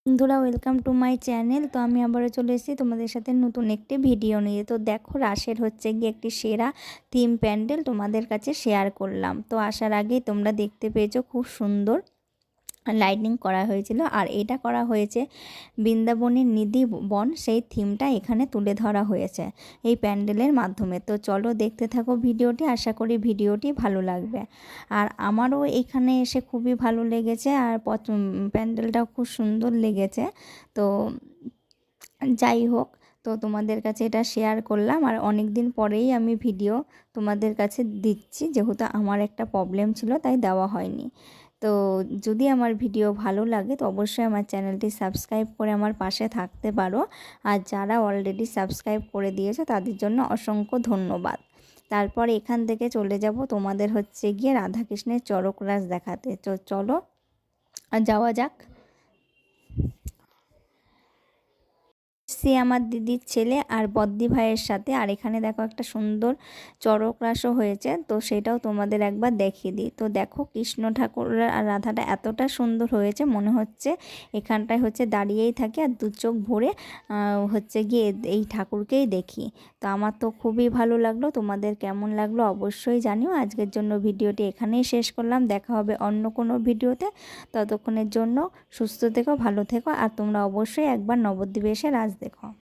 বন্ধুরা, welcome to my channel. তো আমি আবারও চলে এসেছি তোমাদের সাথে নতুন একটি ভিডিও নিয়ে। তো দেখো, রাসের হচ্ছে গিয়ে একটি সেরা থিম প্যান্ডেল তোমাদের কাছে শেয়ার করলাম। তো আসার আগেই তোমরা দেখতে পেয়েছো খুব সুন্দর লাইটিং করা হয়েছিল, আর এটা করা হয়েছে বৃন্দাবনের নিধি বন, সেই থিমটা এখানে তুলে ধরা হয়েছে এই প্যান্ডেলের মাধ্যমে। তো চলো দেখতে থাকো ভিডিওটি, আশা করি ভিডিওটি ভালো লাগবে। আর আমারও এখানে এসে খুবই ভালো লেগেছে, আর প্যান্ডেলটাও খুব সুন্দর লেগেছে। তো যাই হোক, তো তোমাদের কাছে এটা শেয়ার করলাম। আর অনেক দিন পরেই আমি ভিডিও তোমাদের কাছে দিচ্ছি, যেহেতু আমার একটা প্রবলেম ছিল তাই দেওয়া হয়নি। তো যদি আমার ভিডিও ভালো লাগে তো অবশ্যই আমার চ্যানেলটি সাবস্ক্রাইব করে আমার পাশে থাকতে পারো। আর যারা অলরেডি সাবস্ক্রাইব করে দিয়েছে তাদের জন্য অসংখ্য ধন্যবাদ। তারপর এখান থেকে চলে যাব তোমাদের হচ্ছে গিয়ে রাধাকৃষ্ণের চড়ক রাস দেখাতে। তো চলো যাওয়া যাক। সে আমার দিদির ছেলে আর বদ্দি ভাইয়ের সাথে। আর এখানে দেখো একটা সুন্দর চড়ক রাসও হয়েছে, তো সেটাও তোমাদের একবার দেখিয়ে দিই। তো দেখো, কৃষ্ণ ঠাকুর আর রাধাটা এতটা সুন্দর হয়েছে, মনে হচ্ছে এখানটায় হচ্ছে দাঁড়িয়েই থাকে আর দু চোখ ভরে হচ্ছে গিয়ে এই ঠাকুরকেই দেখি। তো আমার তো খুবই ভালো লাগলো। তোমাদের কেমন লাগলো অবশ্যই জানিও। আজকের জন্য ভিডিওটি এখানেই শেষ করলাম, দেখা হবে অন্য কোনো ভিডিওতে। ততক্ষণের জন্য সুস্থ থেকো, ভালো থেকো, আর তোমরা অবশ্যই একবার নবদ্বীপে এসে রাস দেখো।